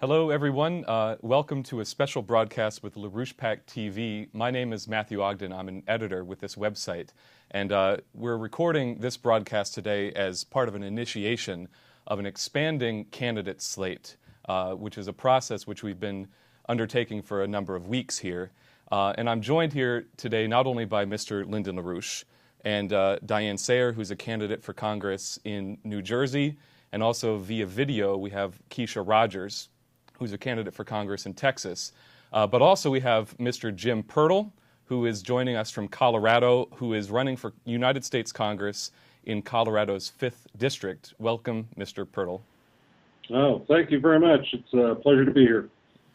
Hello, everyone. Welcome to a special broadcast with LaRouche TV. My name is Matthew Ogden. I'm an editor with this website. And we're recording this broadcast today as part of an initiation of an expanding candidate slate, which is a process which we've been undertaking for a number of weeks here. And I'm joined here today not only by Mr. Lyndon LaRouche and Diane, who's a candidate for Congress in New Jersey, and also via video we have Kesha, who's a candidate for Congress in Texas. But also we have Mr. Jim Pirtle, who is joining us from Colorado, who is running for United States Congress in Colorado's 5th District. Welcome, Mr. Pirtle. Oh, thank you very much. It's a pleasure to be here.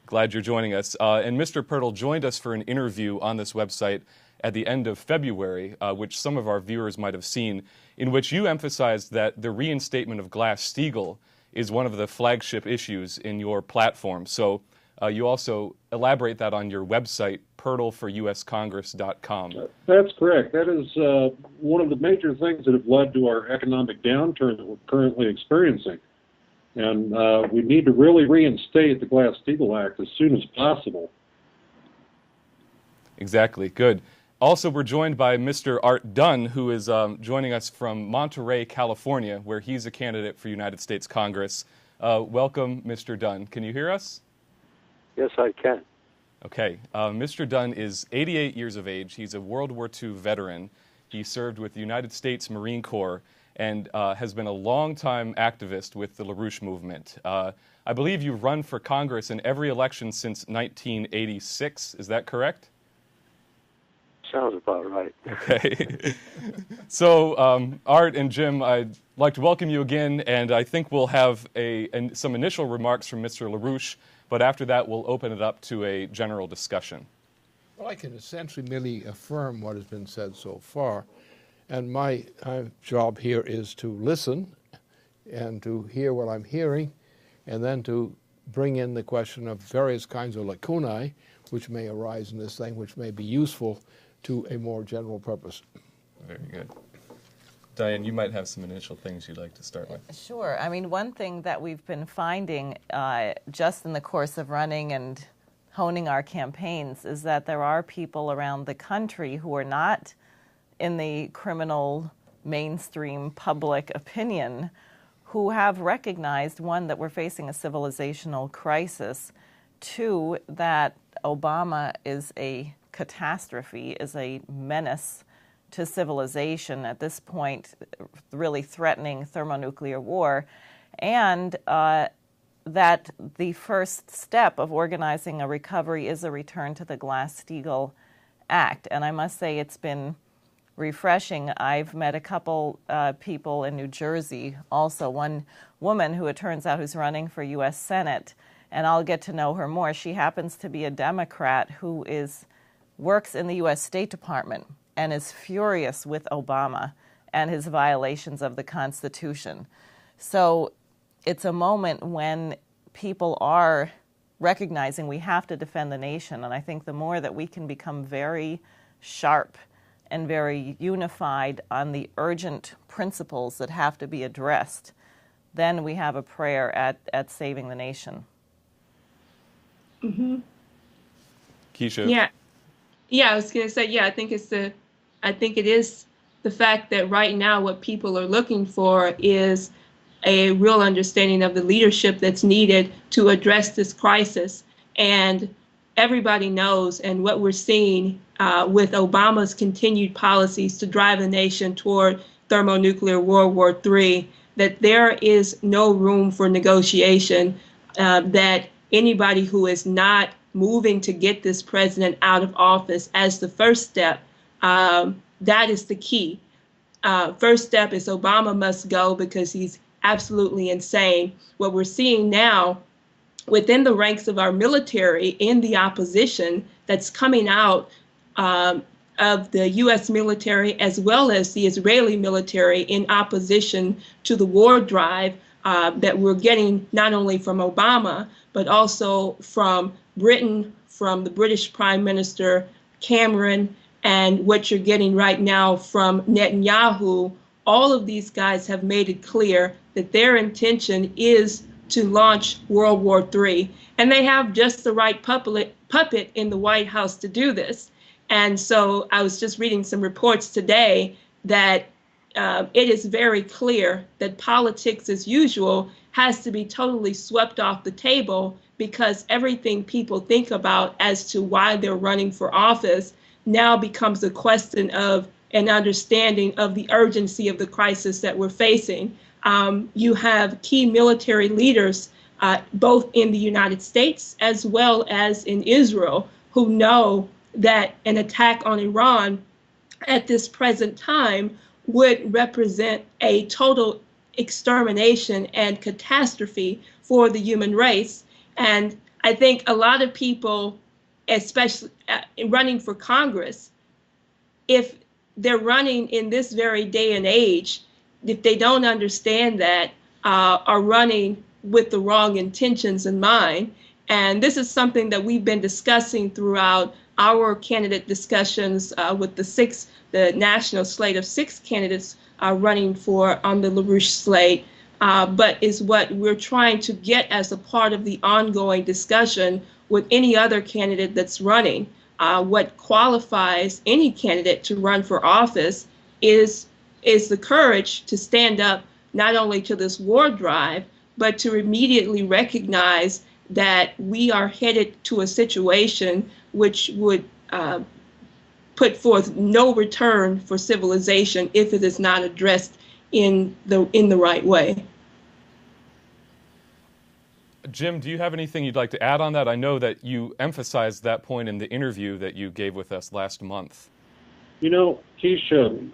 Glad you're joining us. And Mr. Pirtle joined us for an interview on this website at the end of February, which some of our viewers might have seen, in which you emphasized that the reinstatement of Glass-Steagall is one of the flagship issues in your platform. So you also elaborate that on your website, pirtleforuscongress.com. That's correct. That is one of the major things that have led to our economic downturn that we're currently experiencing. And we need to really reinstate the Glass-Steagall Act as soon as possible. Exactly. Good. Also, we're joined by Mr. Art Dunn, who is joining us from Monterey, California, where he's a candidate for United States Congress. Welcome, Mr. Dunn. Can you hear us? Yes, I can. Okay. Mr. Dunn is 88 years of age. He's a World War II veteran. He served with the United States Marine Corps and has been a longtime activist with the LaRouche movement. I believe you've run for Congress in every election since 1986. Is that correct? Sounds about right. Okay. So, Art and Jim, I'd like to welcome you again, and I think we'll have some initial remarks from Mr. LaRouche, but after that we'll open it up to a general discussion. Well, I can essentially merely affirm what has been said so far, and my job here is to listen and to hear what I'm hearing, and then to bring in the question of various kinds of lacunae which may arise in this thing, which may be useful to a more general purpose. Very good. Diane, you might have some initial things you'd like to start with. Sure. I mean, one thing that we've been finding just in the course of running and honing our campaigns is that there are people around the country who are not in the criminal mainstream public opinion who have recognized, one, that we're facing a civilizational crisis, two, that Obama is a catastrophe, is a menace to civilization at this point, really threatening thermonuclear war, and that the first step of organizing a recovery is a return to the Glass-Steagall Act. And I must say it's been refreshing. I've met a couple people in New Jersey, also one woman who it turns out who's running for U.S. Senate, and I'll get to know her more. She happens to be a Democrat who works in the U.S. State Department and is furious with Obama and his violations of the Constitution. So it's a moment when people are recognizing we have to defend the nation, and I think the more that we can become very sharp and very unified on the urgent principles that have to be addressed, then we have a prayer at saving the nation. Mm-hmm. Kesha? Yeah, I was going to say, I think it is the fact that right now what people are looking for is a real understanding of the leadership that's needed to address this crisis. And everybody knows, and what we're seeing with Obama's continued policies to drive the nation toward thermonuclear World War III, that there is no room for negotiation, that anybody who is not moving to get this president out of office as the first step, that is the key. First step is Obama must go because he's absolutely insane. What we're seeing now within the ranks of our military in the opposition that's coming out of the U.S. military as well as the Israeli military in opposition to the war drive that we're getting not only from Obama, but also from Britain, from the British Prime Minister Cameron, and what you're getting right now from Netanyahu. All of these guys have made it clear that their intention is to launch World War III. And they have just the right puppet in the White House to do this. And so I was just reading some reports today that it is very clear that politics as usual has to be totally swept off the table, because everything people think about as to why they're running for office now becomes a question of an understanding of the urgency of the crisis that we're facing. You have key military leaders, both in the United States as well as in Israel, who know that an attack on Iran at this present time would represent a total extermination and catastrophe for the human race. And I think a lot of people, especially running for Congress, if they're running in this very day and age, if they don't understand that, are running with the wrong intentions in mind. And this is something that we've been discussing throughout our candidate discussions with the national slate of 6 candidates running for on the LaRouche slate, but is what we're trying to get as a part of the ongoing discussion with any other candidate that's running. What qualifies any candidate to run for office is the courage to stand up not only to this war drive, but to immediately recognize that we are headed to a situation which would put forth no return for civilization if it is not addressed in the right way. Jim, do you have anything you'd like to add on that? I know that you emphasized that point in the interview that you gave with us last month. You know, Kesha,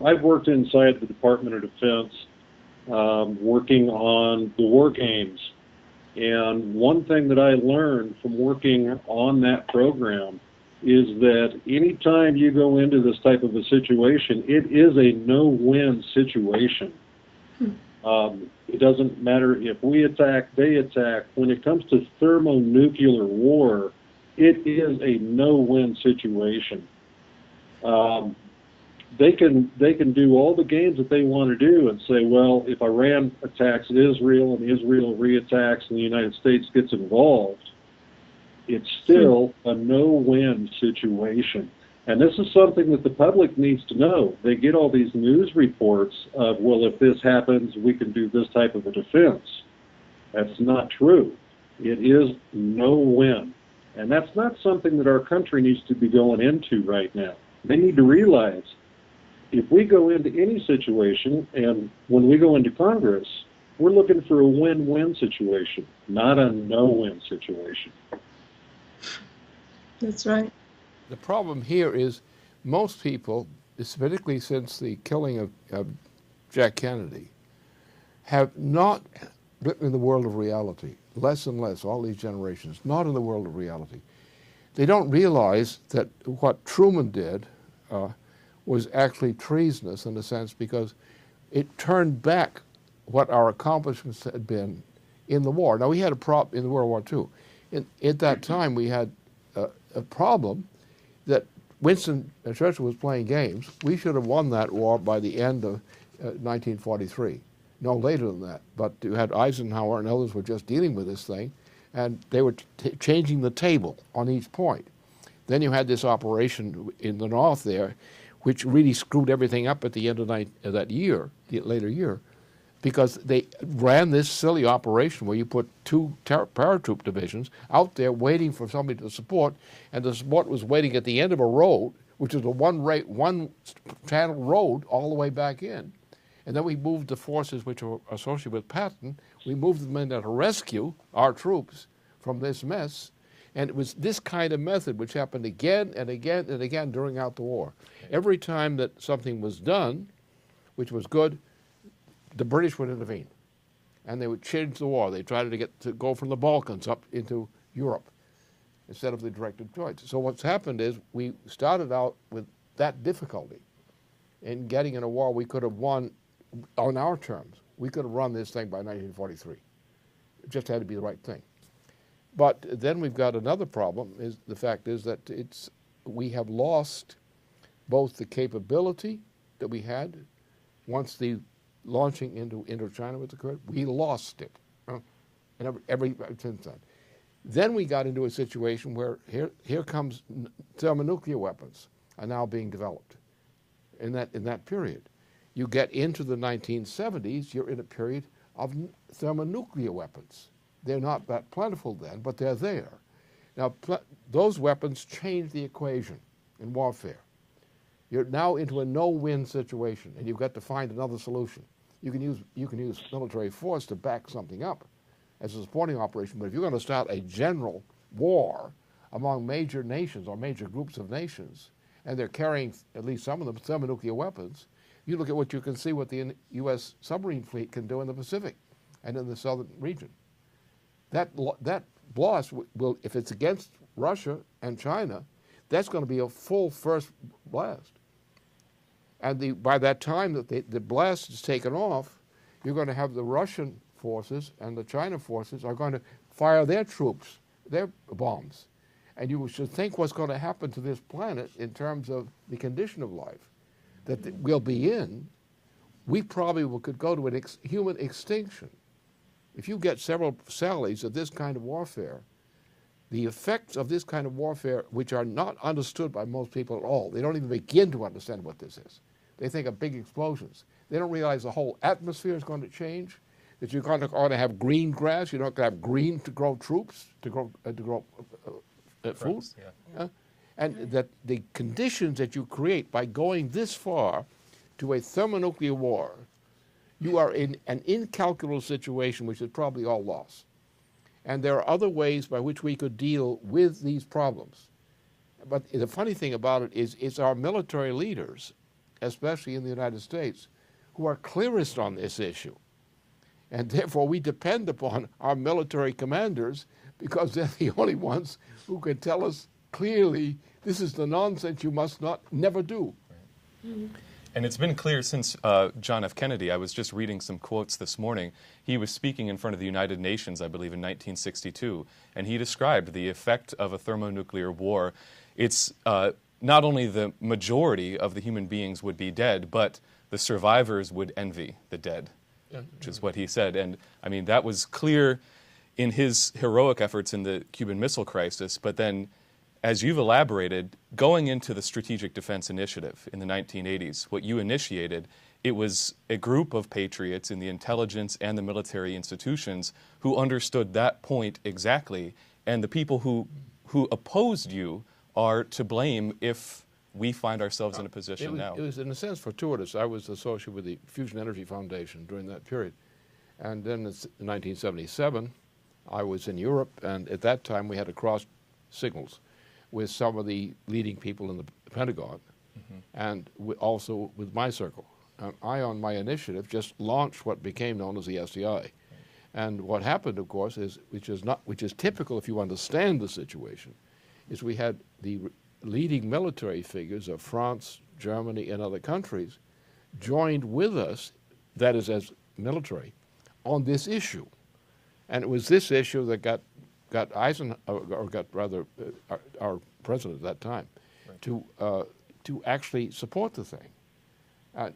I've worked inside the Department of Defense, working on the war games. And one thing that I learned from working on that program is that anytime you go into this type of a situation, it is a no-win situation. It doesn't matter if we attack, they attack. When it comes to thermonuclear war, it is a no-win situation. They can do all the games that they want to do and say, well, if Iran attacks Israel and Israel reattacks and the United States gets involved, it's still a no-win situation. And this is something that the public needs to know. They get all these news reports of, well, if this happens, we can do this type of a defense. That's not true. It is no-win. And that's not something that our country needs to be going into right now. They need to realize if we go into any situation, and when we go into Congress, we're looking for a win-win situation, not a no-win situation. That's right. The problem here is most people, particularly since the killing of Jack Kennedy, have not been in the world of reality. Less and less, all these generations, not in the world of reality. They don't realize that what Truman did was actually treasonous in a sense, because it turned back what our accomplishments had been in the war. Now, we had a problem in World War II. At that time, we had a problem that Winston Churchill was playing games. We should have won that war by the end of 1943, no later than that. But you had Eisenhower and others were just dealing with this thing, and they were changing the table on each point. Then you had this operation in the north there, which really screwed everything up at the end of that year, the later year, because they ran this silly operation where you put 2 paratroop divisions out there waiting for somebody to support, and the support was waiting at the end of a road, which is a one-channel road all the way back in. And then we moved the forces which were associated with Patton, we moved them in to rescue our troops from this mess. And it was this kind of method which happened again and again and again during the war. Every time that something was done, which was good, the British would intervene. And they would change the war. They tried to go from the Balkans up into Europe instead of the directed choice. So what's happened is we started out with that difficulty in getting in a war we could have won on our terms. We could have run this thing by 1943. It just had to be the right thing. But then we've got another problem. The fact is that we have lost both the capability that we had once the launching into Indochina was occurred. We lost it. and every since then. Then we got into a situation where here comes thermonuclear weapons are now being developed in that period. You get into the 1970s, you're in a period of thermonuclear weapons. They're not that plentiful then, but they're there. Now, those weapons change the equation in warfare. You're now into a no-win situation, and you've got to find another solution. You can use military force to back something up as a supporting operation, but if you're going to start a general war among major nations or major groups of nations, and they're carrying, at least some of them, thermonuclear weapons, you look at what you can see what the U.S. submarine fleet can do in the Pacific and in the southern region. That loss will, if it's against Russia and China, that's going to be a full first blast. And by that time that the blast is taken off, you're going to have the Russian forces and the China forces are going to fire their troops, their bombs. And you should think what's going to happen to this planet in terms of the condition of life that we'll be in. We probably could go to human extinction. If you get several sallies of this kind of warfare, the effects of this kind of warfare, which are not understood by most people at all, they don't even begin to understand what this is. They think of big explosions. They don't realize the whole atmosphere is going to change, that you're going to have green grass, you're not going to have green to grow troops, to grow food. Yeah. And that the conditions that you create by going this far to a thermonuclear war, you are in an incalculable situation which is probably all loss. And there are other ways by which we could deal with these problems. But the funny thing about it is it's our military leaders, especially in the United States, who are clearest on this issue. And therefore we depend upon our military commanders because they're the only ones who can tell us clearly this is the nonsense you must never do. Right. Mm-hmm. And it's been clear since John F. Kennedy. I was just reading some quotes this morning. He was speaking in front of the United Nations, I believe, in 1962, and he described the effect of a thermonuclear war. It's not only the majority of the human beings would be dead, but the survivors would envy the dead, which is what he said. And, I mean, that was clear in his heroic efforts in the Cuban Missile Crisis, but then, as you've elaborated, going into the Strategic Defense Initiative in the 1980s, what you initiated, it was a group of patriots in the intelligence and the military institutions who understood that point exactly, and the people who opposed you are to blame if we find ourselves in a position now. It was, in a sense, fortuitous. I was associated with the Fusion Energy Foundation during that period. And then in 1977, I was in Europe, and at that time we had to cross signals with some of the leading people in the Pentagon, and also with my circle. I, on my initiative, just launched what became known as the SDI. And what happened, of course, is which is typical if you understand the situation, is we had the leading military figures of France, Germany, and other countries joined with us, that is, as military, on this issue. And it was this issue that got our president at that time, right, to actually support the thing.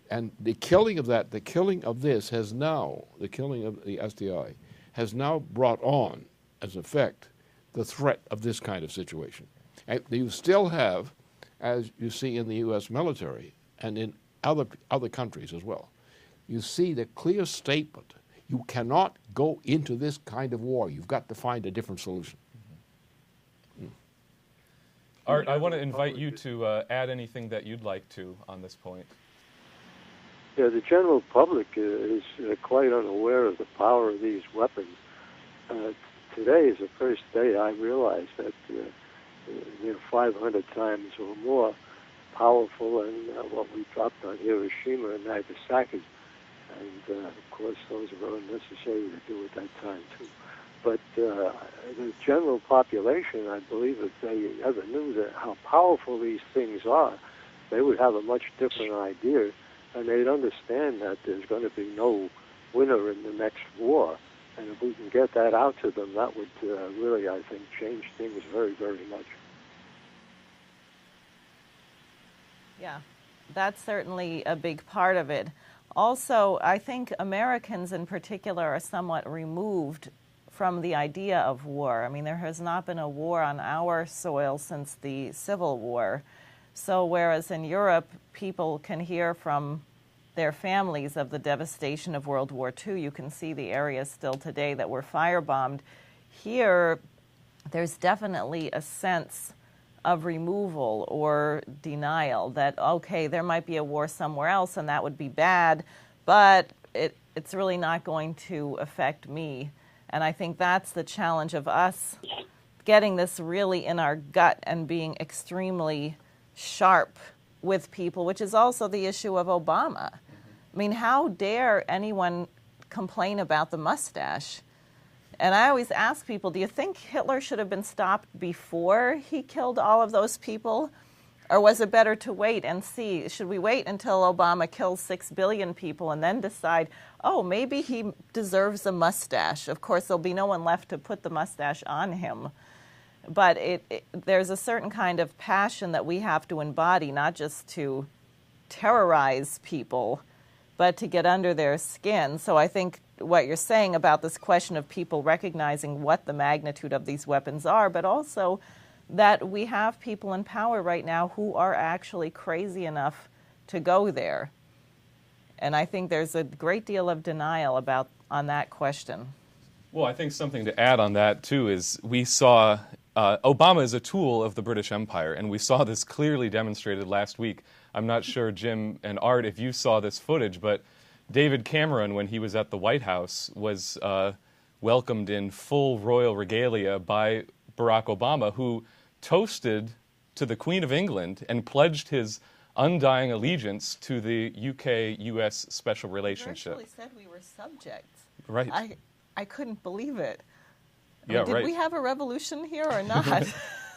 And the killing of this has now, the killing of the SDI, has now brought on, as effect, the threat of this kind of situation. And you still have, as you see in the U.S. military and in other countries as well, you see the clear statement: you cannot go into this kind of war. You've got to find a different solution. Art, I want to invite you to add anything that you'd like to on this point. Yeah, the general public is quite unaware of the power of these weapons. Today is the first day I realized that they're 500 times or more powerful than what we dropped on Hiroshima and Nagasaki. And, of course, those were unnecessary to do at that time, too. But the general population, I believe, if they ever knew how powerful these things are, they would have a much different idea, and they'd understand that there's going to be no winner in the next war. And if we can get that out to them, that would really, I think, change things very, very much. Yeah, that's certainly a big part of it. Also, I think Americans in particular are somewhat removed from the idea of war. I mean, there has not been a war on our soil since the Civil War. So whereas in Europe, people can hear from their families of the devastation of World War II, you can see the areas still today that were firebombed. Here, there's definitely a sense of removal or denial that, okay, there might be a war somewhere else and that would be bad, but it's really not going to affect me. And I think that's the challenge of us getting this really in our gut and being extremely sharp with people, which is also the issue of Obama. I mean, how dare anyone complain about the mustache? And I always ask people, do you think Hitler should have been stopped before he killed all of those people? Or was it better to wait and see? Should we wait until Obama kills 6 billion people and then decide, oh, maybe he deserves a mustache? Of course, there'll be no one left to put the mustache on him. But there's a certain kind of passion that we have to embody, not just to terrorize people, but to get under their skin. So I think what you're saying about this question of people recognizing what the magnitude of these weapons are, but also that we have people in power right now who are actually crazy enough to go there. And I think there's a great deal of denial on that question. Well, I think something to add on that, too, is we saw Obama is a tool of the British Empire, and we saw this clearly demonstrated last week. I'm not sure, Jim and Art, if you saw this footage, but David Cameron, when he was at the White House, was welcomed in full royal regalia by Barack Obama, who toasted to the Queen of England and pledged his undying allegiance to the UK-US special relationship. He virtually said we were subjects. Right. I couldn't believe it. Did we have a revolution here or not?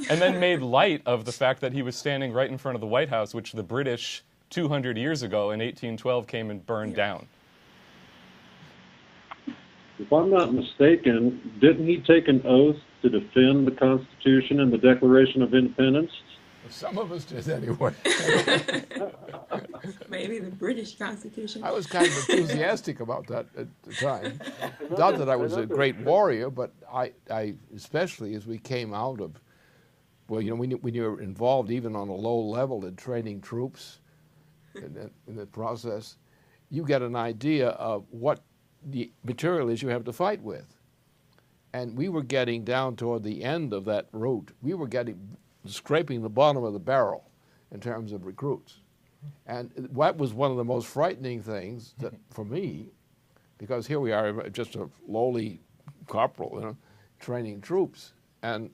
And then made light of the fact that he was standing right in front of the White House, which the British 200 years ago in 1812 came and burned down. If I'm not mistaken, didn't he take an oath to defend the Constitution and the Declaration of Independence? Some of us did anyway. Maybe the British Constitution. I was kind of enthusiastic about that at the time. Not that I was a great warrior, but I especially as we came out of, well, you know, when you're involved even on a low level in training troops in the process, you get an idea of what the material is you have to fight with. And we were getting down toward the end of that route. We were scraping the bottom of the barrel in terms of recruits. And that was one of the most frightening things that, for me, because here we are, just a lowly corporal, you know, training troops, and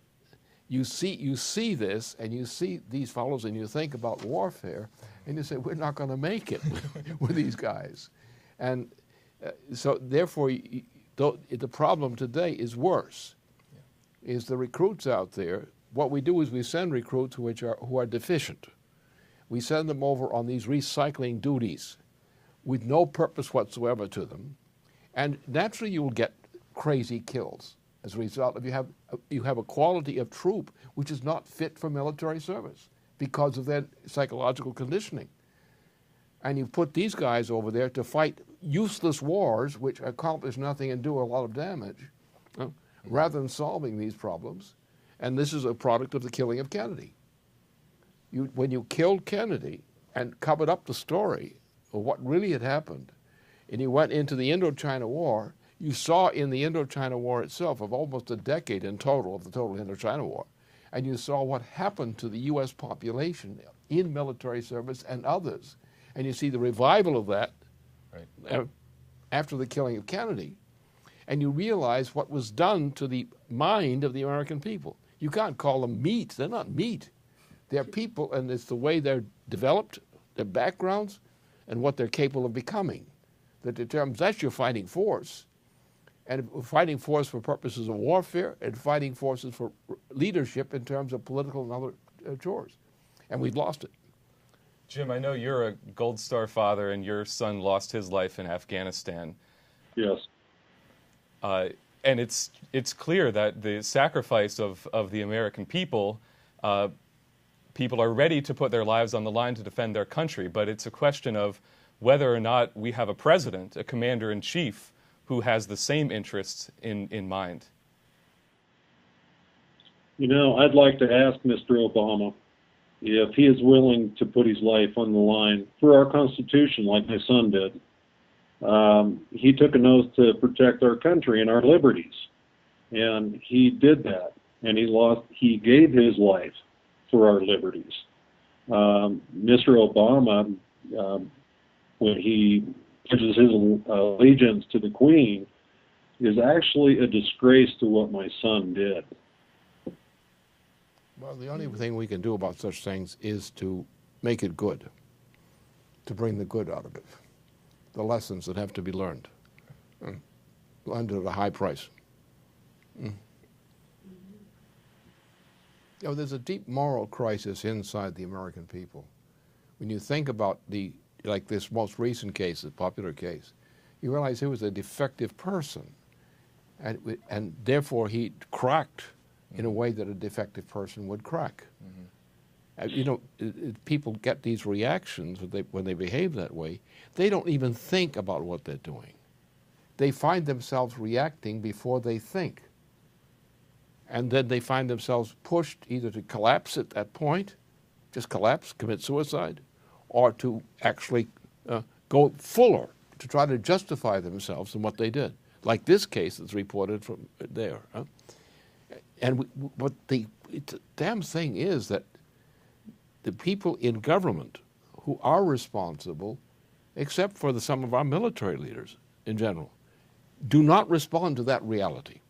you see this, and you see these fellows, and you think about warfare, and you say, we're not going to make it with these guys. And so therefore, the problem today is worse, is the recruits out there. What we do is we send recruits who are deficient. We send them over on these recycling duties with no purpose whatsoever to them, and naturally you will get crazy kills as a result of you have a quality of troop which is not fit for military service because of their psychological conditioning. And you put these guys over there to fight useless wars which accomplish nothing and do a lot of damage, rather than solving these problems. And this is a product of the killing of Kennedy. When you killed Kennedy and covered up the story of what really had happened, and you went into the Indochina War, you saw in the Indochina War itself, of almost a decade in total of the total Indochina War, and you saw what happened to the U.S. population in military service and others. And you see the revival of that after the killing of Kennedy. And you realize what was done to the mind of the American people. You can't call them meat. They're not meat. They're people, and it's the way they're developed, their backgrounds, and what they're capable of becoming that determines that's your fighting force. And fighting force for purposes of warfare and fighting forces for leadership in terms of political and other chores. And we've lost it. Jim, I know you're a Gold Star father and your son lost his life in Afghanistan. Yes. And it's clear that the sacrifice of the American people, people are ready to put their lives on the line to defend their country, but it's a question of whether or not we have a president, a commander-in-chief, who has the same interests in mind. You know, I'd like to ask Mr. Obama if he is willing to put his life on the line for our Constitution like my son did. He took an oath to protect our country and our liberties, and he did that, and he gave his life for our liberties. Mr. Obama, when he pledges his allegiance to the Queen, is actually a disgrace to what my son did. Well, the only thing we can do about such things is to make it good, to bring the good out of it, the lessons that have to be learned under a high price. You know, there's a deep moral crisis inside the American people. When you think about like this most recent case, the popular case, you realize he was a defective person, and therefore he cracked in a way that a defective person would crack. You know, people get these reactions when they behave that way. They don't even think about what they're doing. They find themselves reacting before they think. And then they find themselves pushed either to collapse at that point, just collapse, commit suicide, or to actually go fuller, to try to justify themselves in what they did. Like this case that's reported from there. And what the damn thing is that the people in government who are responsible, except for some of our military leaders in general, do not respond to that reality.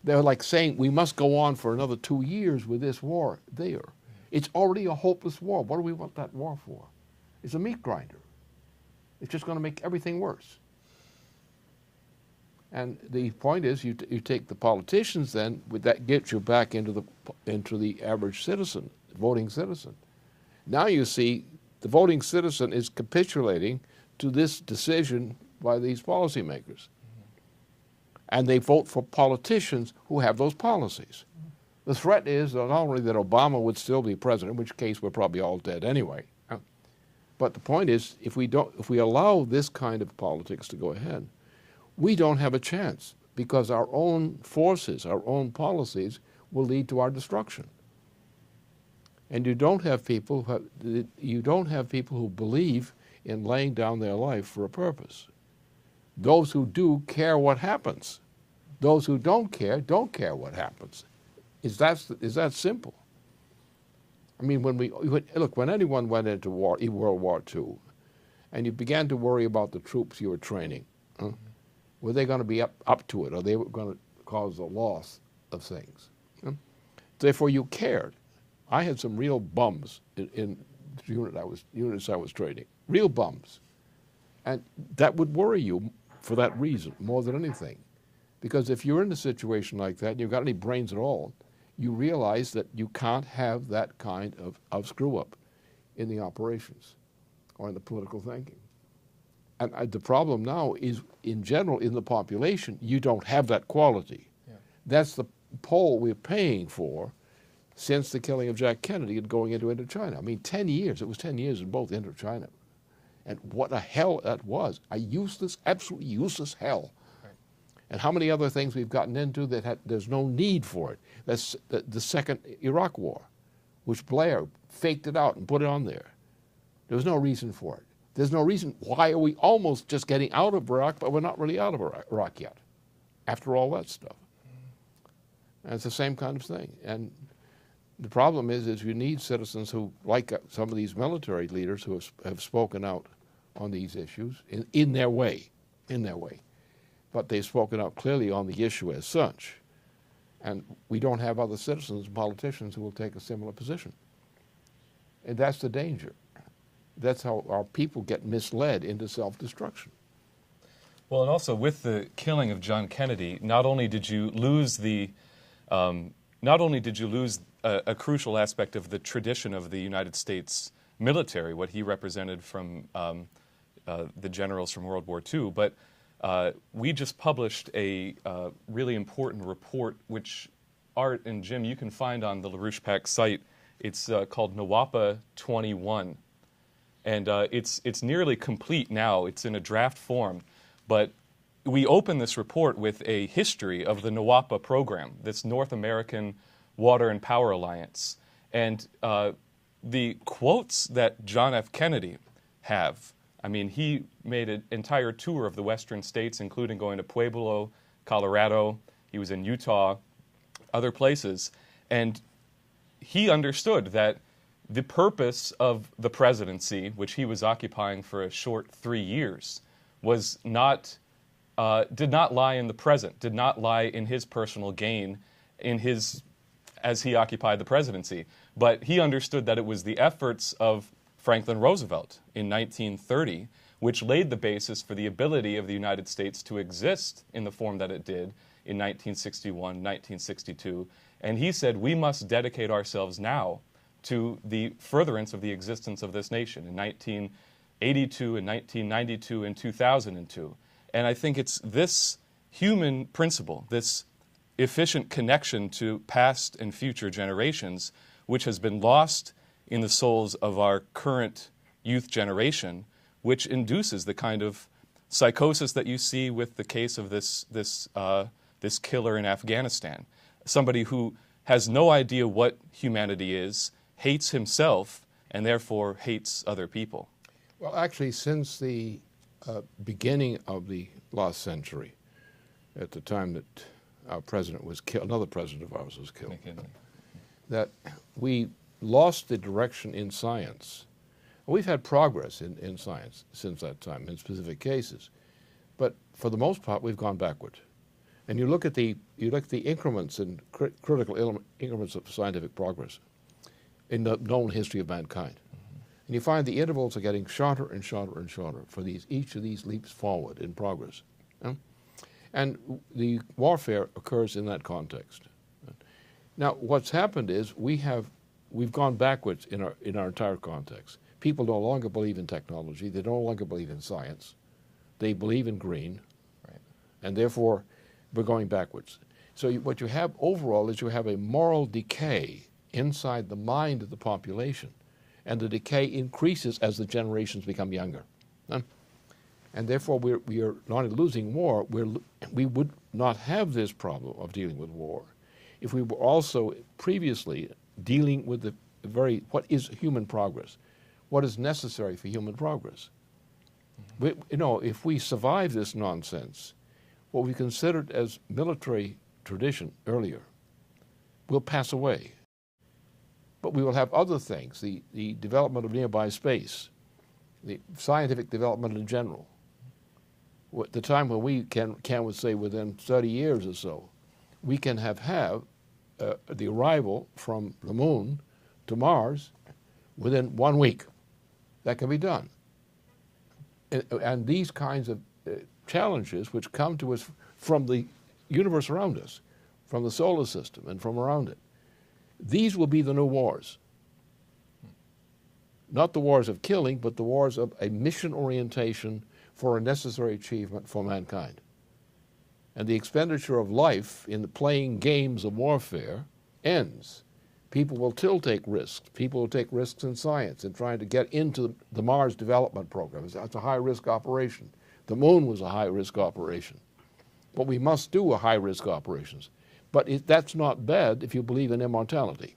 They're like saying, we must go on for another 2 years with this war there. It's already a hopeless war. What do we want that war for? It's a meat grinder. It's just going to make everything worse. And the point is, you take the politicians then, that gets you back into the average citizen, voting citizen. Now you see the voting citizen is capitulating to this decision by these policymakers. And they vote for politicians who have those policies. The threat is not only that Obama would still be president, in which case we're probably all dead anyway, but the point is, if we allow this kind of politics to go ahead, we don't have a chance, because our own forces, our own policies will lead to our destruction. And you don't have people who believe in laying down their life for a purpose. Those who do care what happens. Those who don't care what happens. Is that simple? I mean, when anyone went into World War II, and you began to worry about the troops you were training, were they going to be up to it, or they were going to cause the loss of things? Therefore, you cared. I had some real bums in the units I was training, real bums, and that would worry you for that reason more than anything, because if you're in a situation like that and you've got any brains at all, you realize that you can't have that kind of screw-up in the operations or in the political thinking. And the problem now is, in general, in the population, you don't have that quality. Yeah. That's the toll we're paying for since the killing of Jack Kennedy and going into Indochina. I mean, 10 years. It was 10 years in both Indochina. And what a hell that was. A useless, absolutely useless hell. Right. And how many other things we've gotten into that there's no need for it. That's the second Iraq War, which Blair faked it out and put it on there. There was no reason for it. There's no reason. Why are we almost just getting out of Iraq, but we're not really out of Iraq yet, after all that stuff? And it's the same kind of thing. And the problem is you need citizens who, like some of these military leaders who have spoken out on these issues in their way. But they've spoken out clearly on the issue as such. And we don't have other citizens and politicians who will take a similar position. And that's the danger. That's how our people get misled into self-destruction. Well, and also with the killing of John Kennedy, not only did you lose a crucial aspect of the tradition of the United States military, what he represented from the generals from World War II, but we just published a really important report, which Art and Jim, you can find on the LaRouche PAC site. It's called NWAPA 21. And it's nearly complete now. It's in a draft form. But we open this report with a history of the NWAPA program, this North American Water and Power Alliance. And the quotes that John F. Kennedy have, I mean, he made an entire tour of the western states, including going to Pueblo, Colorado. He was in Utah, other places. And he understood that the purpose of the presidency, which he was occupying for a short 3 years, was not, did not lie in the present, did not lie in his personal gain as he occupied the presidency. But he understood that it was the efforts of Franklin Roosevelt in 1930 which laid the basis for the ability of the United States to exist in the form that it did in 1961, 1962. And he said, we must dedicate ourselves now to the furtherance of the existence of this nation in 1982 and 1992 and 2002. And I think it's this human principle, this efficient connection to past and future generations, which has been lost in the souls of our current youth generation, which induces the kind of psychosis that you see with the case of this killer in Afghanistan. Somebody who has no idea what humanity is, hates himself, and therefore hates other people. Well, actually, since the beginning of the last century, at the time that our president was killed, another president of ours was killed, that we lost the direction in science. We've had progress in science since that time in specific cases, but for the most part, we've gone backward. And you look at the increments and critical increments of scientific progress in the known history of mankind. And you find the intervals are getting shorter and shorter and shorter for each of these leaps forward in progress. And the warfare occurs in that context. Now, what's happened is we've gone backwards in our entire context. People no longer believe in technology. They no longer believe in science. They believe in green. Right. And therefore, we're going backwards. So what you have overall is you have a moral decay inside the mind of the population. And the decay increases as the generations become younger. And therefore, we are not only losing war, we would not have this problem of dealing with war if we were also previously dealing with what is human progress, what is necessary for human progress. If we survive this nonsense, what we considered as military tradition earlier will pass away. But we will have other things, the development of nearby space, the scientific development in general. The time when we can say within 30 years or so, we can have the arrival from the moon to Mars within 1 week. That can be done. And these kinds of challenges which come to us from the universe around us, from the solar system and from around it, these will be the new wars. Not the wars of killing, but the wars of a mission orientation for a necessary achievement for mankind. And the expenditure of life in the playing games of warfare ends. People will still take risks. People will take risks in science in trying to get into the Mars development program. That's a high-risk operation. The moon was a high-risk operation. But we must do high-risk operations. But that's not bad if you believe in immortality.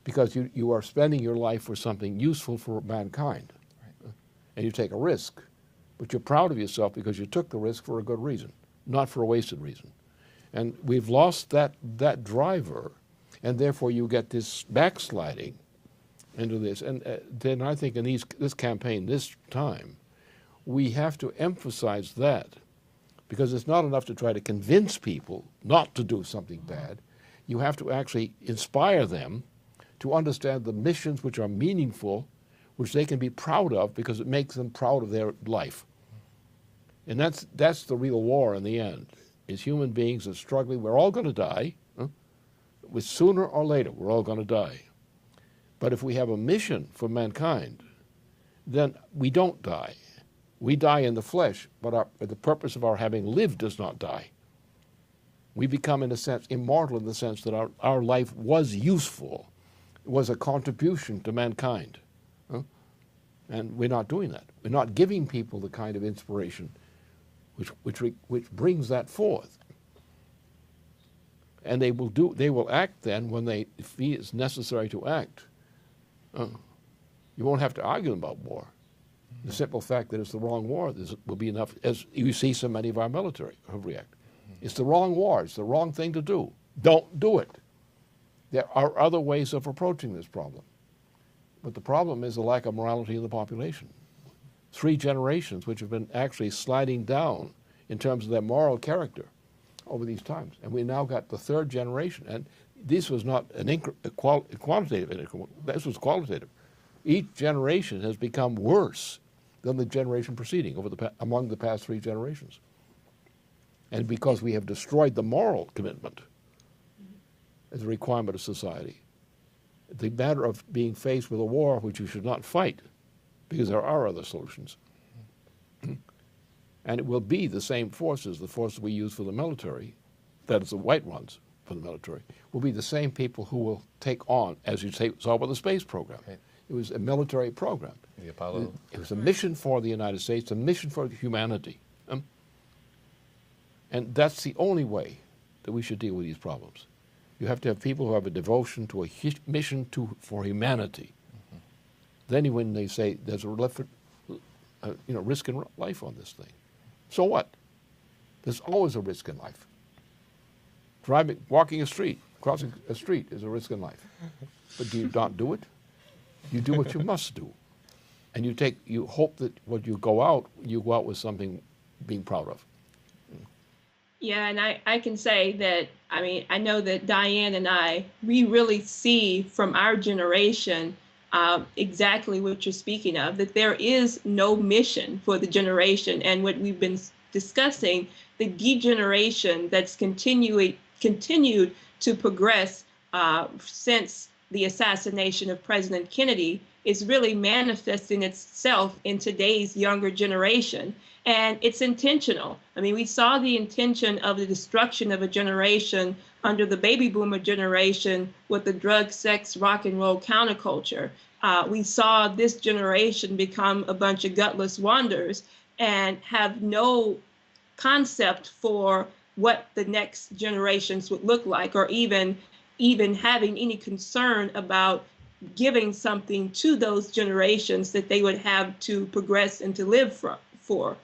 Because you are spending your life for something useful for mankind. Right. And you take a risk. But you're proud of yourself because you took the risk for a good reason, not for a wasted reason. And we've lost that driver, and therefore you get this backsliding into this. And then I think in this campaign, this time, we have to emphasize that, because it's not enough to try to convince people not to do something bad. You have to actually inspire them to understand the missions which are meaningful, which they can be proud of because it makes them proud of their life. And that's the real war in the end, is human beings are struggling. We're all going to die. With sooner or later, we're all going to die. But if we have a mission for mankind, then we don't die. We die in the flesh, but the purpose of our having lived does not die. We become, in a sense, immortal in the sense that our life was useful. It was a contribution to mankind. And we're not doing that. We're not giving people the kind of inspiration which brings that forth. And they will act then when they feel it's necessary to act. You won't have to argue about war. The simple fact that it's the wrong war will be enough, as you see so many of our military have reacted. It's the wrong war. It's the wrong thing to do. Don't do it. There are other ways of approaching this problem. But the problem is the lack of morality in the population. 3 generations which have been actually sliding down in terms of their moral character over these times. And we now got the 3rd generation. And this was not a quantitative increment. This was qualitative. Each generation has become worse than the generation preceding among the past 3 generations. And because we have destroyed the moral commitment as a requirement of society, the matter of being faced with a war which you should not fight, because there are other solutions, and it will be the same forces, the forces we use for the military, that is the white ones for the military, will be the same people who will take on, as you saw with the space program. Right. It was a military program. The Apollo. It was a mission for the United States, a mission for humanity. And that's the only way that we should deal with these problems. You have to have people who have a devotion to a mission for humanity. Then when they say there's a risk in life on this thing, so what? There's always a risk in life. Walking a street, crossing a street is a risk in life. But do you not do it? You do what you must do. And you hope that when you go out with something being proud of. Yeah, and I can say that, I know that Diane and we really see from our generation exactly what you're speaking of, that there is no mission for the generation. And what we've been discussing, the degeneration that's continued to progress since the assassination of President Kennedy, is really manifesting itself in today's younger generation. And it's intentional. We saw the intention of the destruction of a generation under the baby boomer generation with the drug, sex, rock and roll counterculture. We saw this generation become a bunch of gutless wanderers and have no concept for what the next generations would look like, or even having any concern about giving something to those generations that they would have to progress and to live for.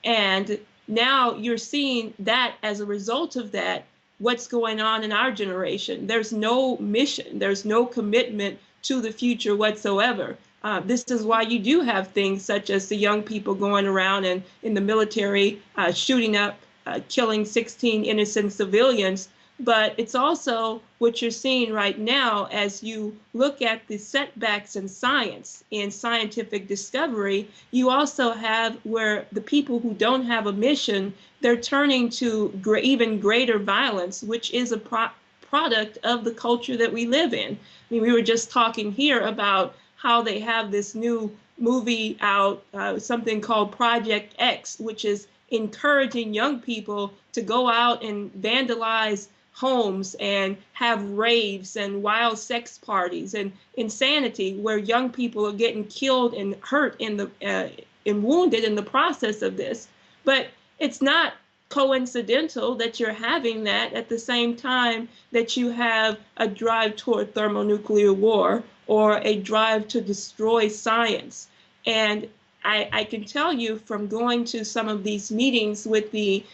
And now you're seeing that as a result of that, what's going on in our generation. There's no mission, there's no commitment to the future whatsoever. This is why you do have things such as the young people going around and in the military shooting up, killing 16 innocent civilians. But it's also what you're seeing right now as you look at the setbacks in science, in scientific discovery. You also have where the people who don't have a mission, they're turning to even greater violence, which is a product of the culture that we live in. We were just talking here about how they have this new movie out, something called Project X, which is encouraging young people to go out and vandalize homes and have raves and wild sex parties and insanity, where young people are getting killed and hurt and wounded in the process of this. But it's not coincidental that you're having that at the same time that you have a drive toward thermonuclear war or a drive to destroy science. And I can tell you from going to some of these meetings with in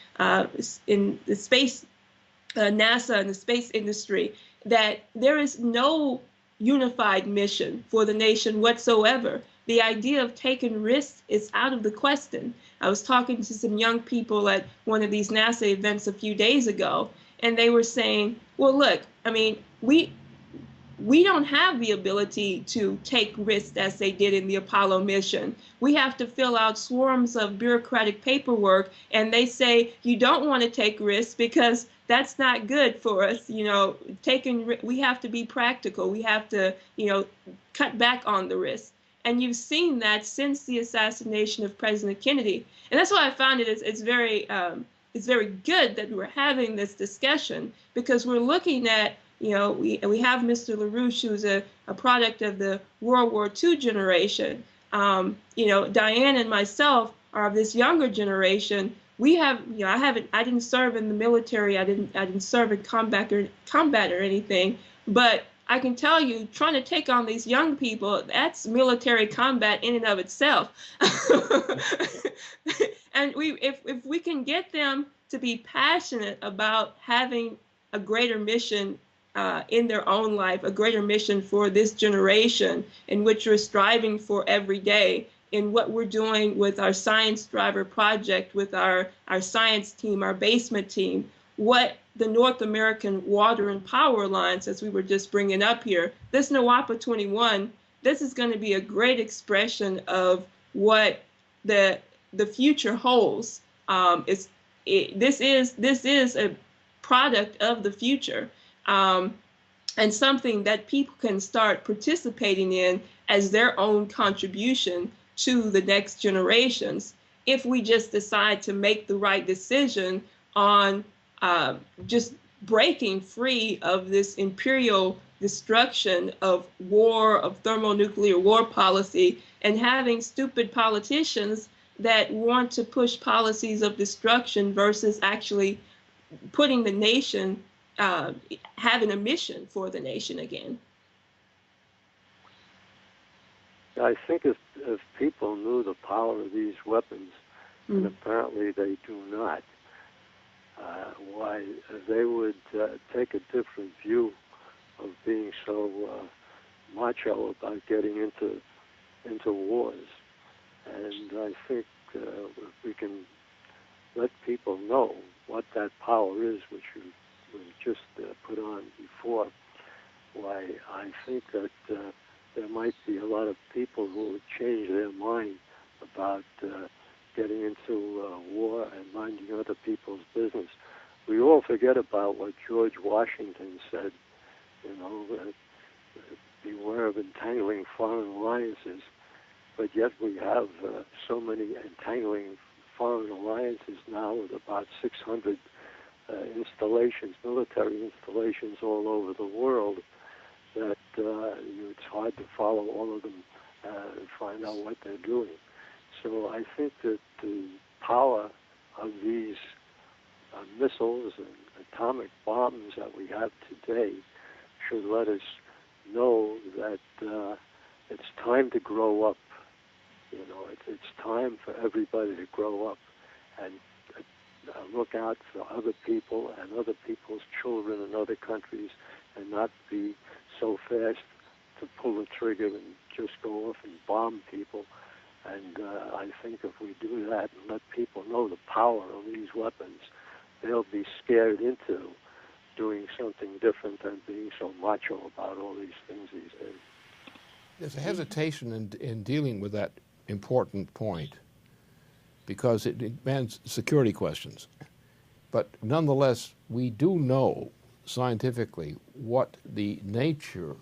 the space NASA and the space industry, that there is no unified mission for the nation whatsoever. The idea of taking risks is out of the question. I was talking to some young people at one of these NASA events a few days ago, and they were saying, well, look, we don't have the ability to take risks as they did in the Apollo mission. We have to fill out swarms of bureaucratic paperwork, and they say you don't want to take risks because that's not good for us. We have to be practical. We have to, cut back on the risk. And you've seen that since the assassination of President Kennedy. And that's why I found it's very good that we're having this discussion, because we're looking at, we have Mr. LaRouche, who's a product of the World War II generation. Diane and myself are of this younger generation, we have, I didn't serve in the military. I didn't serve in combat or anything, but I can tell you, trying to take on these young people, that's military combat in and of itself. And if we can get them to be passionate about having a greater mission in their own life, a greater mission for this generation in which we're striving for every day, in what we're doing with our Science Driver project, with our science team, our basement team, what the North American Water and Power Alliance, as we were just bringing up here, this NWAPA 21, this is going to be a great expression of what the future holds. This is a product of the future, and something that people can start participating in as their own contribution to the next generations, if we just decide to make the right decision on just breaking free of this imperial destruction of war, of thermonuclear war policy, and having stupid politicians that want to push policies of destruction versus actually putting the nation, having a mission for the nation again. I think if people knew the power of these weapons, and apparently they do not, why they would take a different view of being so macho about getting into wars. And I think if we can let people know what that power is, which you just put on before, why I think that there might be a lot of people who would change their mind about getting into war and minding other people's business. We all forget about what George Washington said, beware of entangling foreign alliances, but yet we have so many entangling foreign alliances now with about 600 installations, military installations all over the world, that it's hard to follow all of them and find out what they're doing. So I think that the power of these missiles and atomic bombs that we have today should let us know that it's time to grow up. It's time for everybody to grow up and look out for other people and other people's children in other countries, and not be so fast to pull the trigger and just go off and bomb people. And I think if we do that and let people know the power of these weapons, they'll be scared into doing something different than being so macho about all these things these days. There's a hesitation in dealing with that important point because it demands security questions. But nonetheless, we do know scientifically what the nature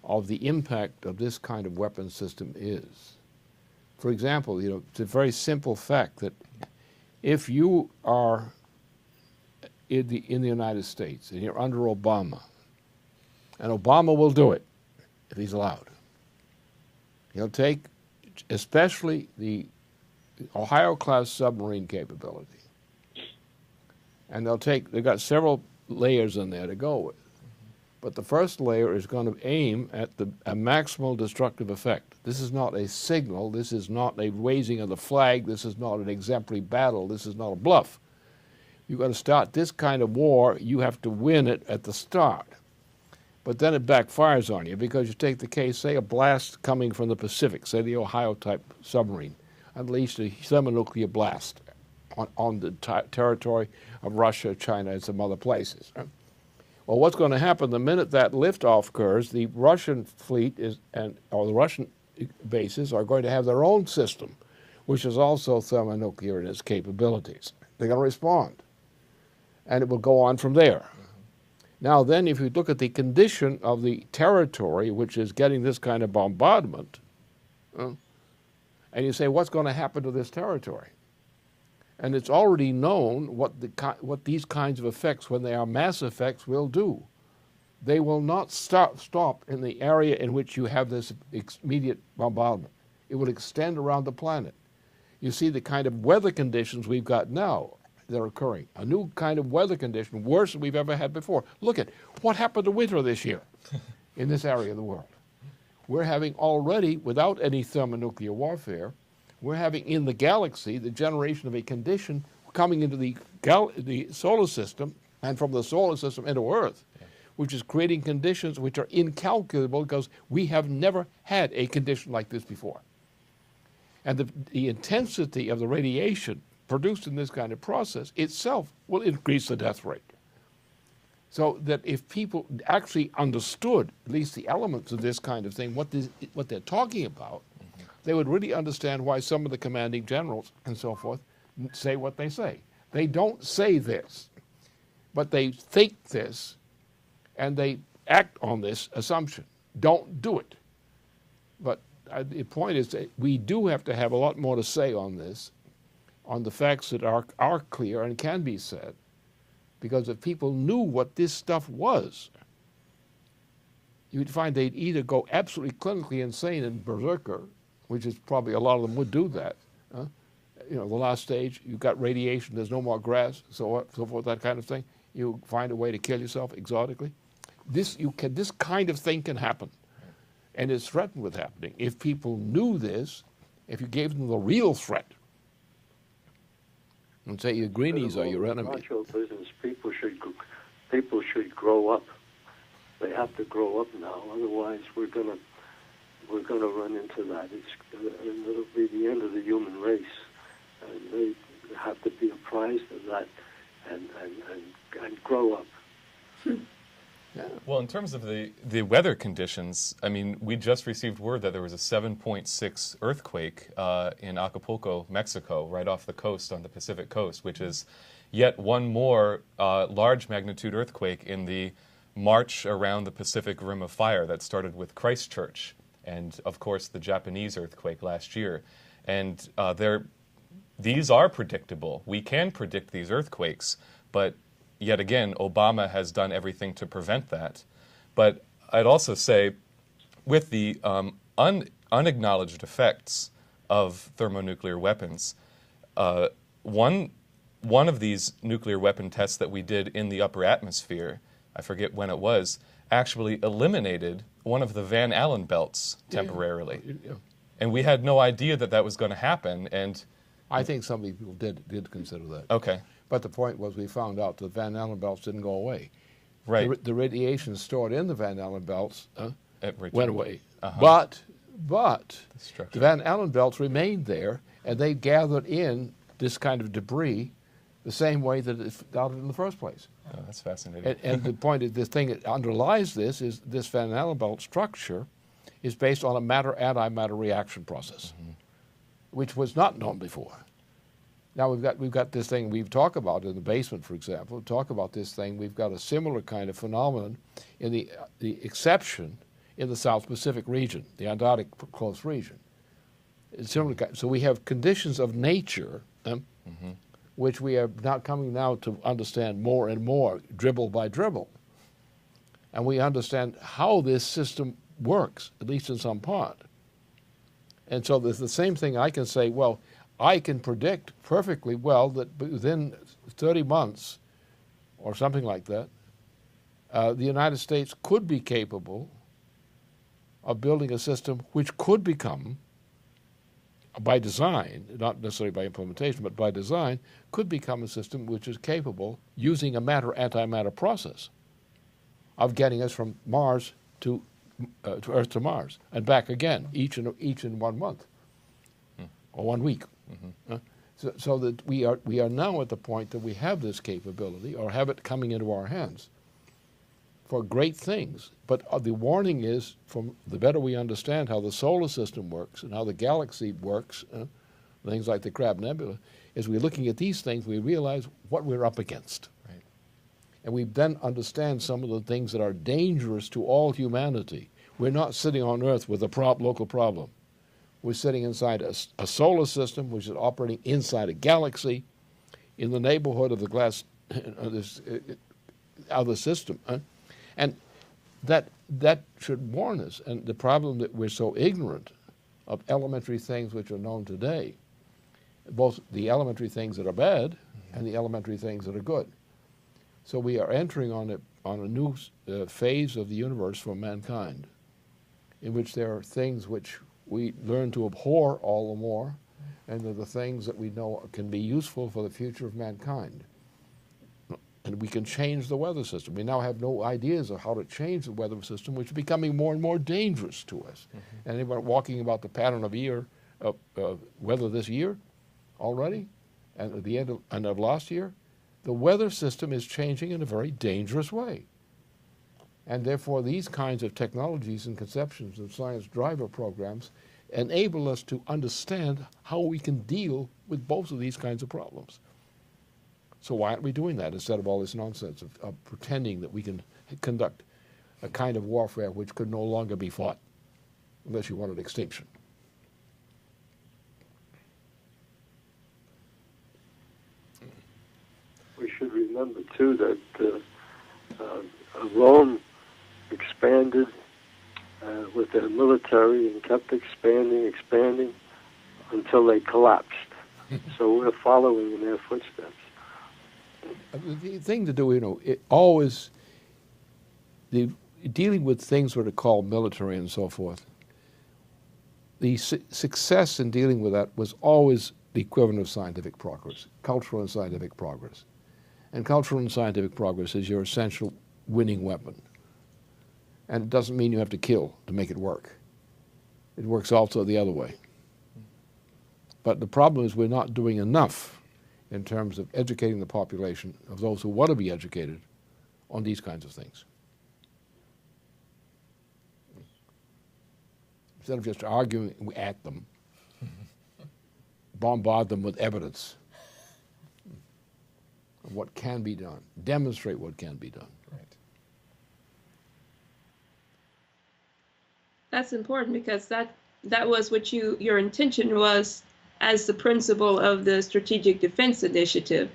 of the impact of this kind of weapon system is. For example, it's a very simple fact that if you are in the United States and you're under Obama, and Obama will do it if he's allowed, he'll take especially the Ohio-class submarine capability, and they've got several layers in there to go with. But the first layer is going to aim at a maximal destructive effect. This is not a signal. This is not a raising of the flag. This is not an exemplary battle. This is not a bluff. You've got to start this kind of war. You have to win it at the start. But then it backfires on you because you take the case, say a blast coming from the Pacific, say the Ohio-type submarine, unleashed a thermonuclear blast on the territory of Russia, China, and some other places. Well, what's going to happen the minute that liftoff occurs? The Russian fleet or the Russian bases are going to have their own system, which is also thermonuclear in its capabilities. They're going to respond, and it will go on from there. Now, then, if you look at the condition of the territory, which is getting this kind of bombardment, and you say, what's going to happen to this territory? And it's already known what these kinds of effects, when they are mass effects, will do. They will not stop in the area in which you have this immediate bombardment. It will extend around the planet. You see the kind of weather conditions we've got now that are occurring. A new kind of weather condition, worse than we've ever had before. Look at what happened to winter this year in this area of the world. We're having already, without any thermonuclear warfare, we're having in the galaxy the generation of a condition coming into the solar system and from the solar system into Earth, which is creating conditions which are incalculable because we have never had a condition like this before. And the intensity of the radiation produced in this kind of process itself will increase the death rate. So that if people actually understood at least the elements of this kind of thing, what they're talking about, they would really understand why some of the commanding generals and so forth say what they say. They don't say this, but they think this, and they act on this assumption. Don't do it. But the point is that we do have to have a lot more to say on this, on the facts that are clear and can be said, because if people knew what this stuff was, you'd find they'd either go absolutely clinically insane and berserker, which is probably a lot of them would do that. You know, the last stage, you've got radiation, there's no more grass, so forth, that kind of thing. You find a way to kill yourself exotically. This kind of thing can happen, and it's threatened with happening. If people knew this, if you gave them the real threat, and say your greenies are your enemy. Natural business, people should grow up. They have to grow up now, otherwise we're gonna run into that. And it'll be the end of the human race. And they have to be apprised of that and grow up. Yeah. Well, in terms of the weather conditions, I mean, we just received word that there was a 7.6 earthquake in Acapulco, Mexico, right off the coast on the Pacific coast, which is yet one more large magnitude earthquake in the march around the Pacific Rim of Fire that started with Christchurch and, of course, the Japanese earthquake last year. And these are predictable. We can predict these earthquakes, but yet again, Obama has done everything to prevent that. But I'd also say, with the unacknowledged effects of thermonuclear weapons, one of these nuclear weapon tests that we did in the upper atmosphere, I forget when it was, actually eliminated one of the Van Allen belts temporarily. Yeah. And we had no idea that that was going to happen. And I think some people did consider that. Okay. But the point was we found out the Van Allen belts didn't go away. Right. The radiation stored in the Van Allen belts went away. Uh-huh. But the Van Allen belts remained there, and they gathered in this kind of debris the same way that it got it in the first place. Oh, that's fascinating. And the point is, the thing that underlies this is this Van Allen belt structure is based on a matter-antimatter reaction process, which was not known before. Now we've got this thing we've talked about in the basement, for example. We'll talk about this thing. We've got a similar kind of phenomenon in the exception in the South Pacific region, the Antarctic close region. It's similar. So we have conditions of nature, which we are now coming now to understand more and more, dribble by dribble, and we understand how this system works, at least in some part. And so there's the same thing I can say. Well, I can predict perfectly well that within 30 months or something like that, the United States could be capable of building a system which could become, by design, not necessarily by implementation, but by design, could become a system which is capable, using a matter-antimatter process, of getting us from Mars to Earth to Mars and back again, each in 1 month or 1 week. So that we are now at the point that we have this capability, or have it coming into our hands, for great things. But the warning is, from the better we understand how the solar system works and how the galaxy works, things like the Crab Nebula, as we're looking at these things, we realize what we're up against. Right. And we then understand some of the things that are dangerous to all humanity. We're not sitting on Earth with a local problem. We're sitting inside a solar system which is operating inside a galaxy in the neighborhood of the glass this other system. And that should warn us. And the problem that we're so ignorant of elementary things which are known today both the elementary things that are bad and the elementary things that are good. So we are entering on a new phase of the universe for mankind, in which there are things which we learn to abhor all the more, and they're the things that we know can be useful for the future of mankind. And we can change the weather system. We now have no ideas of how to change the weather system, which is becoming more and more dangerous to us. And anybody walking about the pattern of weather this year already, and at the end of last year, the weather system is changing in a very dangerous way. And therefore, these kinds of technologies and conceptions of science driver programs enable us to understand how we can deal with both of these kinds of problems. So why aren't we doing that instead of all this nonsense of pretending that we can conduct a kind of warfare which could no longer be fought unless you wanted extinction? We should remember, too, that Rome expanded with their military and kept expanding until they collapsed. So we're following in their footsteps. The thing to do, dealing with things that are called military and so forth, the success in dealing with that was always the equivalent of scientific progress, cultural and scientific progress. And cultural and scientific progress is your essential winning weapon. And it doesn't mean you have to kill to make it work. It works also the other way. But the problem is we're not doing enough in terms of educating the population of those who want to be educated on these kinds of things. Instead of just arguing at them, bombard them with evidence of what can be done, demonstrate what can be done. Right. That's important because that was what your intention was as the principle of the Strategic Defense Initiative.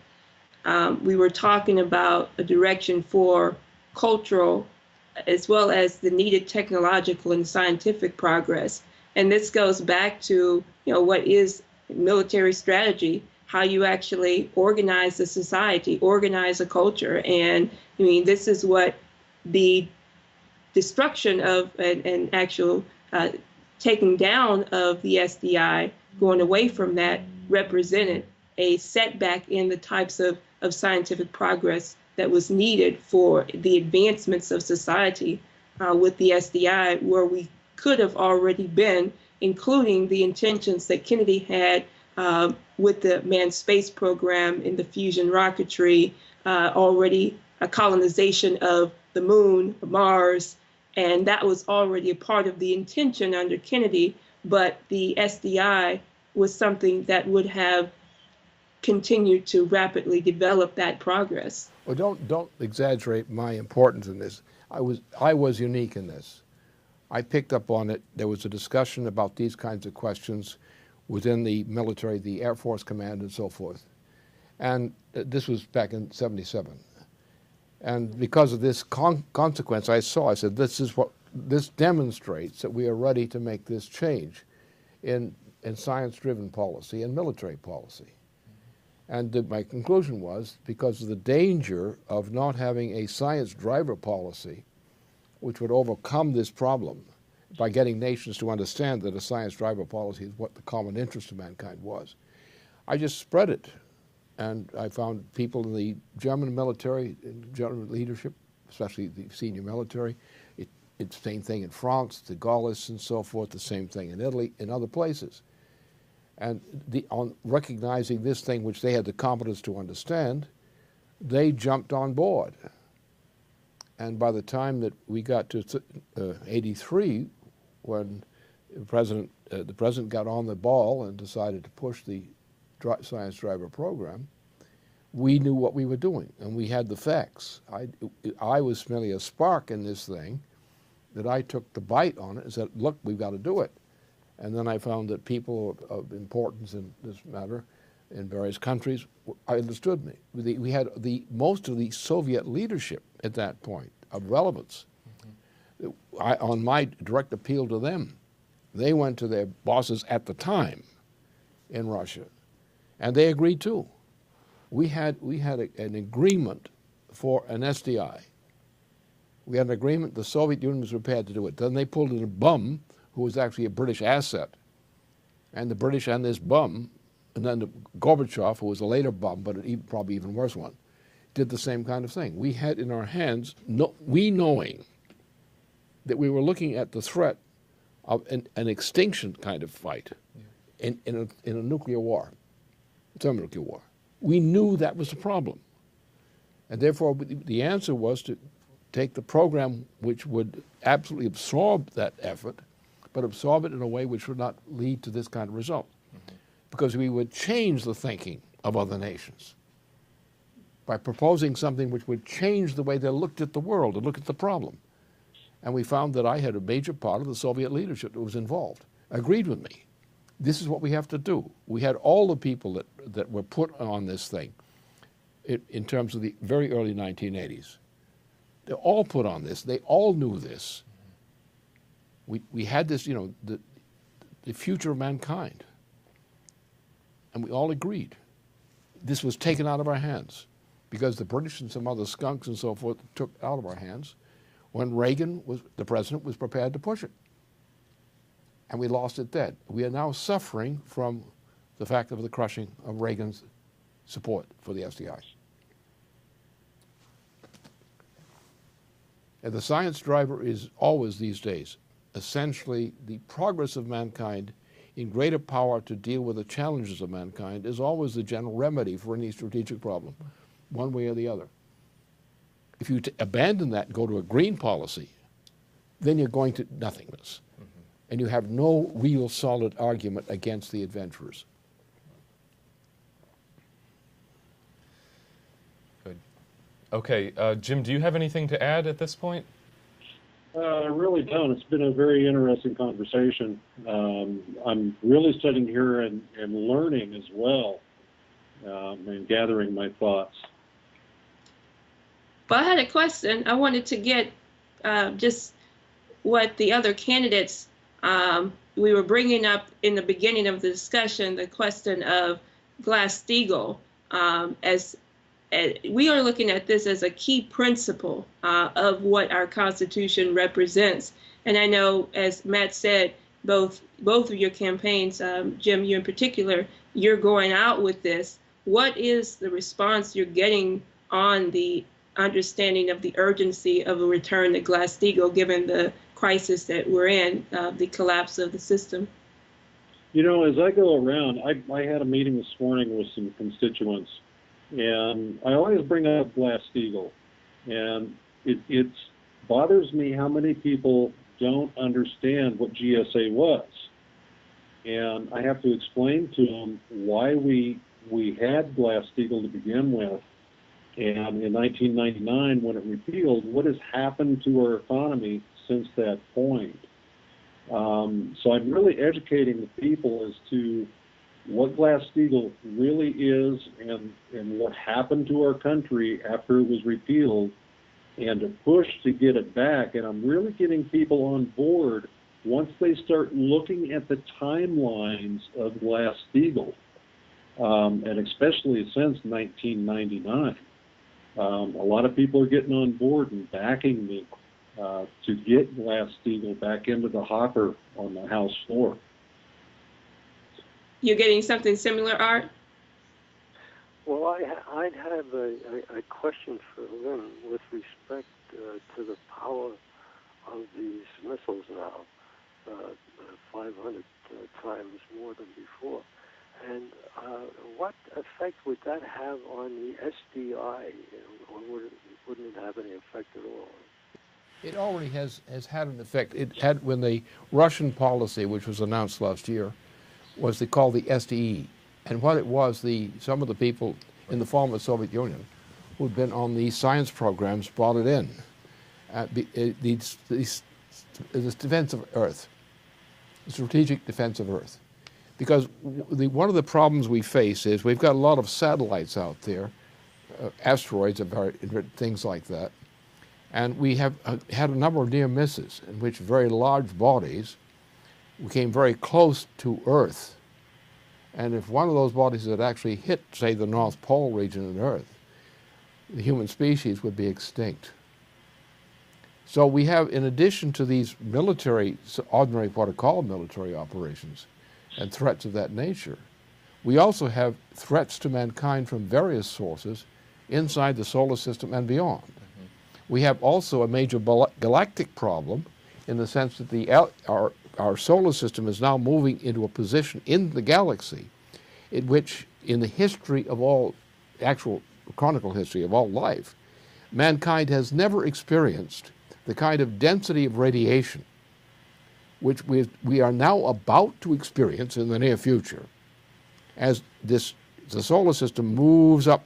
We were talking about a direction for cultural as well as the needed technological and scientific progress. And this goes back to, what is military strategy, how you actually organize the society, organize a culture. And this is what the destruction of an actual taking down of the SDI, going away from that, represented a setback in the types of scientific progress that was needed for the advancements of society with the SDI, where we could have already been, including the intentions that Kennedy had with the manned space program in the fusion rocketry, already a colonization of the moon, Mars, and that was already a part of the intention under Kennedy, but the SDI was something that would have continued to rapidly develop that progress. Well, don't exaggerate my importance in this. I was unique in this. I picked up on it. There was a discussion about these kinds of questions within the military, the Air Force Command, and so forth. And this was back in '77. And because of this consequence, I said, this demonstrates that we are ready to make this change in science-driven policy and military policy. And my conclusion was, because of the danger of not having a science driver policy which would overcome this problem by getting nations to understand that a science driver policy is what the common interest of mankind was, I just spread it. And I found people in the German military, in German leadership, especially the senior military, it's the same thing in France, the Gaullists and so forth, the same thing in Italy, in other places. And on recognizing this thing which they had the competence to understand, they jumped on board. And by the time that we got to '83, when the president got on the ball and decided to push the science driver program, we knew what we were doing, and we had the facts. I was merely a spark in this thing that I took the bite on it and said, look, we've got to do it. And then I found that people of importance in this matter in various countries understood me. We had most of the Soviet leadership at that point of relevance. On my direct appeal to them, they went to their bosses at the time in Russia And they agreed too. We had an agreement for an SDI. We had an agreement, the Soviet Union was prepared to do it. Then they pulled in a bum who was actually a British asset. And the British and this bum, and then Gorbachev, who was a later bum, but probably even worse one, did the same kind of thing. We had in our hands, we knowing that we were looking at the threat of an extinction kind of fight in a nuclear war, a thermonuclear war. We knew that was the problem. And therefore, the answer was to take the program which would absolutely absorb that effort, but absorb it in a way which would not lead to this kind of result. Because we would change the thinking of other nations by proposing something which would change the way they looked at the world and looked at the problem. And we found that I had a major part of the Soviet leadership that was involved, agreed with me. This is what we have to do. We had all the people that were put on this thing in terms of the very early 1980s. They all put on this. They all knew this. We had this, the future of mankind. And we all agreed. This was taken out of our hands because the British and some other skunks and so forth took it out of our hands when Reagan, the president, was prepared to push it. And we lost it dead. We are now suffering from the fact of the crushing of Reagan's support for the SDI. And the science driver is always these days essentially the progress of mankind in greater power to deal with the challenges of mankind is always the general remedy for any strategic problem, one way or the other. If you abandon that and go to a green policy, then you're going to nothingness. And you have no real solid argument against the adventurers. Good. Okay, Jim, do you have anything to add at this point? I really don't. It's been a very interesting conversation. I'm really sitting here and learning as well and gathering my thoughts. But I had a question. I wanted to get just what the other candidates, we were bringing up in the beginning of the discussion, the question of Glass-Steagall as we are looking at this as a key principle of what our Constitution represents. And I know, as Matt said, both of your campaigns, Jim, you in particular, you're going out with this. What is the response you're getting on the understanding of the urgency of a return to Glass-Steagall, given the crisis that we're in, the collapse of the system? As I go around, I had a meeting this morning with some constituents, and I always bring up Glass-Steagall, and it bothers me how many people don't understand what GSA was. And I have to explain to them why we had Glass-Steagall to begin with. And in 1999, when it repealed, what has happened to our economy since that point? So I'm really educating the people as to what Glass-Steagall really is and what happened to our country after it was repealed, and to push to get it back. And I'm really getting people on board once they start looking at the timelines of Glass-Steagall, and especially since 1999. A lot of people are getting on board and backing me to get Glass-Steagall back into the hopper on the House floor. You're getting something similar, Art? Well, I'd have a question for Lynn with respect to the power of these missiles now, 500 times more than before. And what effect would that have on the SDI, or wouldn't it have any effect at all? It already has had an effect. It had when the Russian policy, which was announced last year, was called the SDE. And what it was, some of the people in the former Soviet Union who'd been on these science programs brought it in. This defense of Earth, the strategic defense of Earth. Because one of the problems we face is we've got a lot of satellites out there, asteroids, things like that. And we have had a number of near misses in which very large bodies came very close to Earth And if one of those bodies had actually hit, say, the North Pole region of the Earth, the human species would be extinct. So we have, in addition to these military, ordinary what are called military operations and threats of that nature, we also have threats to mankind from various sources inside the solar system and beyond. We have also a major galactic problem in the sense that our solar system is now moving into a position in the galaxy in which, in the history of all, actual chronicle history of all life, mankind has never experienced the kind of density of radiation which we are now about to experience in the near future as the solar system moves up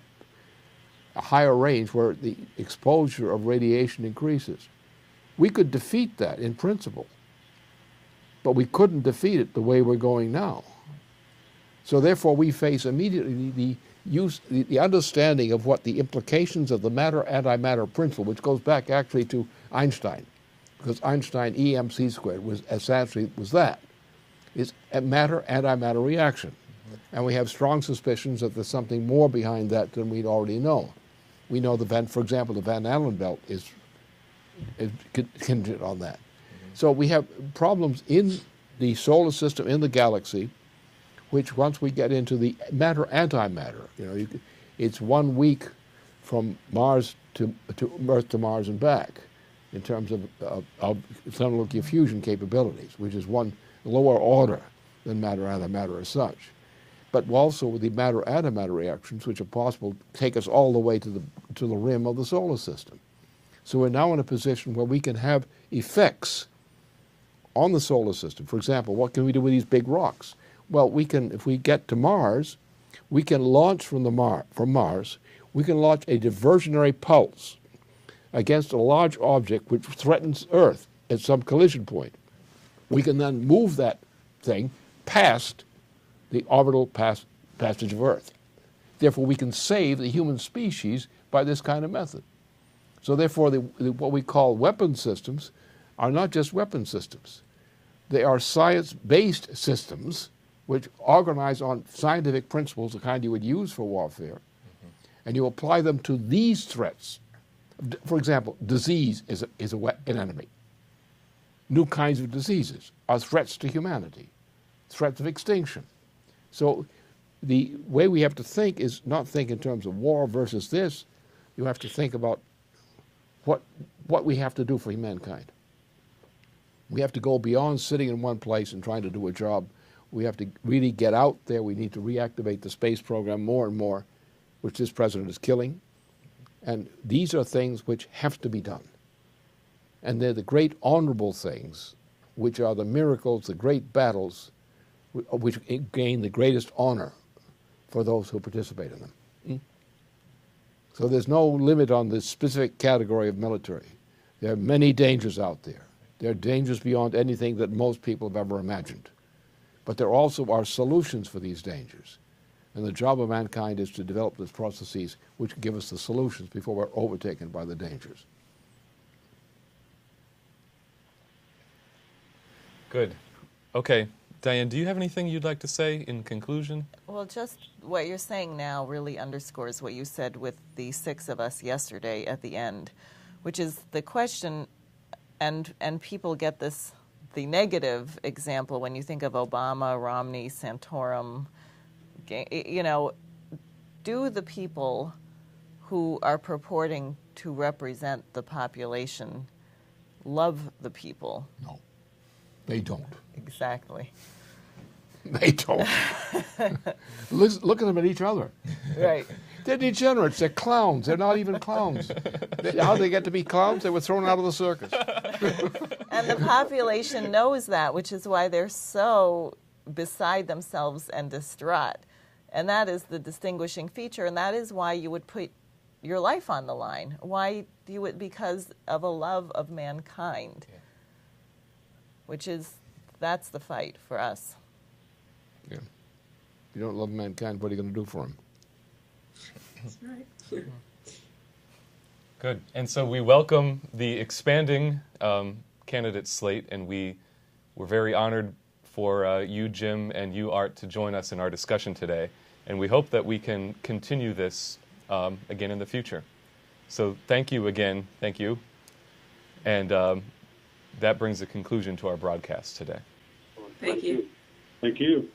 a higher range where the exposure of radiation increases. We could defeat that in principle, but we couldn't defeat it the way we're going now. So therefore we face immediately the understanding of what the implications of the matter-antimatter principle, which goes back actually to Einstein, because Einstein EMC squared was essentially that, is a matter-antimatter reaction. And we have strong suspicions that there's something more behind that than we'd already know. We know for example, the Van Allen belt is contingent on that. So we have problems in the solar system, in the galaxy, which once we get into the matter-antimatter, it's 1 week from Mars to Earth to Mars and back in terms of thermal nuclear fusion capabilities, which is one lower order than matter-antimatter as such. But also with the matter-antimatter reactions, which are possible, take us all the way to the rim of the solar system. So we're now in a position where we can have effects on the solar system. For example, what can we do with these big rocks? Well, we can, if we get to Mars, we can launch from Mars, we can launch a diversionary pulse against a large object which threatens Earth at some collision point. We can then move that thing past the orbital passage of Earth. Therefore, we can save the human species by this kind of method. So therefore, what we call weapon systems are not just weapon systems. They are science-based systems which organize on scientific principles, the kind you would use for warfare, and you apply them to these threats. For example, disease is an enemy. New kinds of diseases are threats to humanity, threats of extinction. So the way we have to think is not think in terms of war versus this. You have to think about what we have to do for mankind. We have to go beyond sitting in one place and trying to do a job. We have to really get out there. We need to reactivate the space program more and more, which this president is killing. And these are things which have to be done. And they're the great honorable things, which are the miracles, the great battles, which gain the greatest honor for those who participate in them. So there's no limit on this specific category of military. There are many dangers out there. There are dangers beyond anything that most people have ever imagined. But there also are solutions for these dangers. And the job of mankind is to develop these processes which give us the solutions before we're overtaken by the dangers. Good. Okay. Diane, do you have anything you'd like to say in conclusion? Well, just what you're saying now really underscores what you said with the 6 of us yesterday at the end, which is the question, and people get this, the negative example when you think of Obama, Romney, Santorum, do the people who are purporting to represent the population love the people? No, they don't. Exactly. They don't. Look at them at each other. Right. They're degenerates. They're clowns. They're not even clowns. How did they get to be clowns? They were thrown out of the circus. And the population knows that, which is why they're so beside themselves and distraught. And that is the distinguishing feature, and that is why you would put your life on the line. Why do it? Because of a love of mankind, that's the fight for us. Yeah. If you don't love mankind, what are you going to do for him? That's right. Good. And so we welcome the expanding candidate slate, and we're very honored for you, Jim, and you, Art, to join us in our discussion today. And we hope that we can continue this again in the future. So thank you again. Thank you. And that brings a conclusion to our broadcast today. Thank you. Thank you.